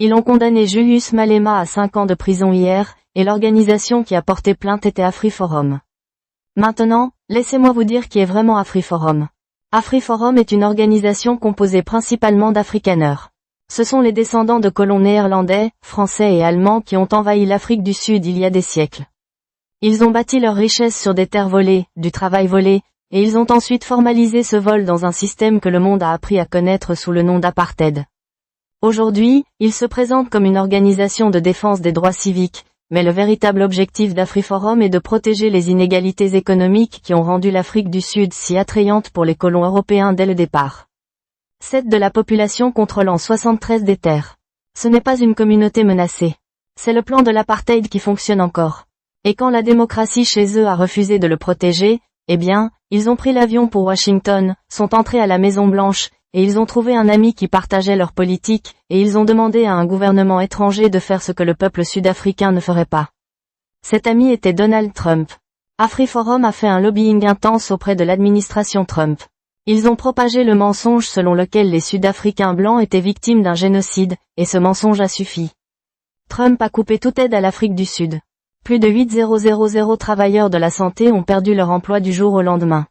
Ils ont condamné Julius Malema à 5 ans de prison hier, et l'organisation qui a porté plainte était AfriForum. Maintenant, laissez-moi vous dire qui est vraiment AfriForum. AfriForum est une organisation composée principalement d'Afrikaners. Ce sont les descendants de colons néerlandais, français et allemands qui ont envahi l'Afrique du Sud il y a des siècles. Ils ont bâti leur richesse sur des terres volées, du travail volé, et ils ont ensuite formalisé ce vol dans un système que le monde a appris à connaître sous le nom d'apartheid. Aujourd'hui, ils se présentent comme une organisation de défense des droits civiques, mais le véritable objectif d'AfriForum est de protéger les inégalités économiques qui ont rendu l'Afrique du Sud si attrayante pour les colons européens dès le départ. 7 de la population contrôlant 73 des terres. Ce n'est pas une communauté menacée. C'est le plan de l'apartheid qui fonctionne encore. Et quand la démocratie chez eux a refusé de le protéger, eh bien, ils ont pris l'avion pour Washington, sont entrés à la Maison Blanche, et ils ont trouvé un ami qui partageait leur politique, et ils ont demandé à un gouvernement étranger de faire ce que le peuple sud-africain ne ferait pas. Cet ami était Donald Trump. AfriForum a fait un lobbying intense auprès de l'administration Trump. Ils ont propagé le mensonge selon lequel les Sud-Africains blancs étaient victimes d'un génocide, et ce mensonge a suffi. Trump a coupé toute aide à l'Afrique du Sud. Plus de 8,000 travailleurs de la santé ont perdu leur emploi du jour au lendemain.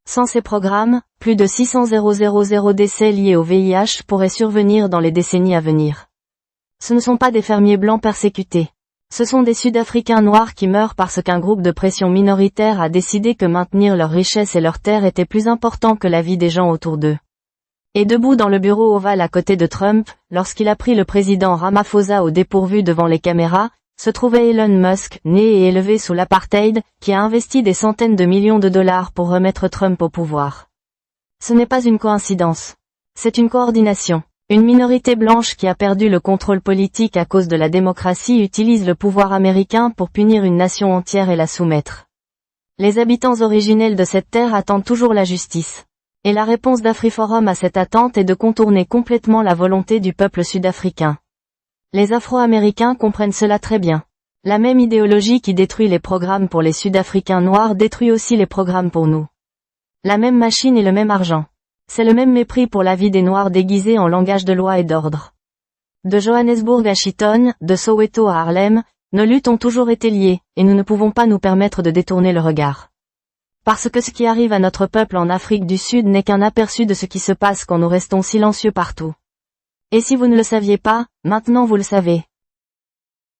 Sans ces programmes, plus de 600 décès liés au VIH pourraient survenir dans les décennies à venir. Ce ne sont pas des fermiers blancs persécutés. Ce sont des Sud-Africains noirs qui meurent parce qu'un groupe de pression minoritaire a décidé que maintenir leur richesse et leurs terres était plus important que la vie des gens autour d'eux. Et debout dans le bureau ovale à côté de Trump, lorsqu'il a pris le président Ramaphosa au dépourvu devant les caméras, se trouvait Elon Musk, né et élevé sous l'apartheid, qui a investi des centaines de millions de dollars pour remettre Trump au pouvoir. Ce n'est pas une coïncidence. C'est une coordination. Une minorité blanche qui a perdu le contrôle politique à cause de la démocratie utilise le pouvoir américain pour punir une nation entière et la soumettre. Les habitants originels de cette terre attendent toujours la justice. Et la réponse d'AfriForum à cette attente est de contourner complètement la volonté du peuple sud-africain. Les Afro-Américains comprennent cela très bien. La même idéologie qui détruit les programmes pour les Sud-Africains noirs détruit aussi les programmes pour nous. La même machine et le même argent. C'est le même mépris pour la vie des Noirs déguisés en langage de loi et d'ordre. De Johannesburg à Chiton, de Soweto à Harlem, nos luttes ont toujours été liées, et nous ne pouvons pas nous permettre de détourner le regard. Parce que ce qui arrive à notre peuple en Afrique du Sud n'est qu'un aperçu de ce qui se passe quand nous restons silencieux partout. Et si vous ne le saviez pas, maintenant vous le savez.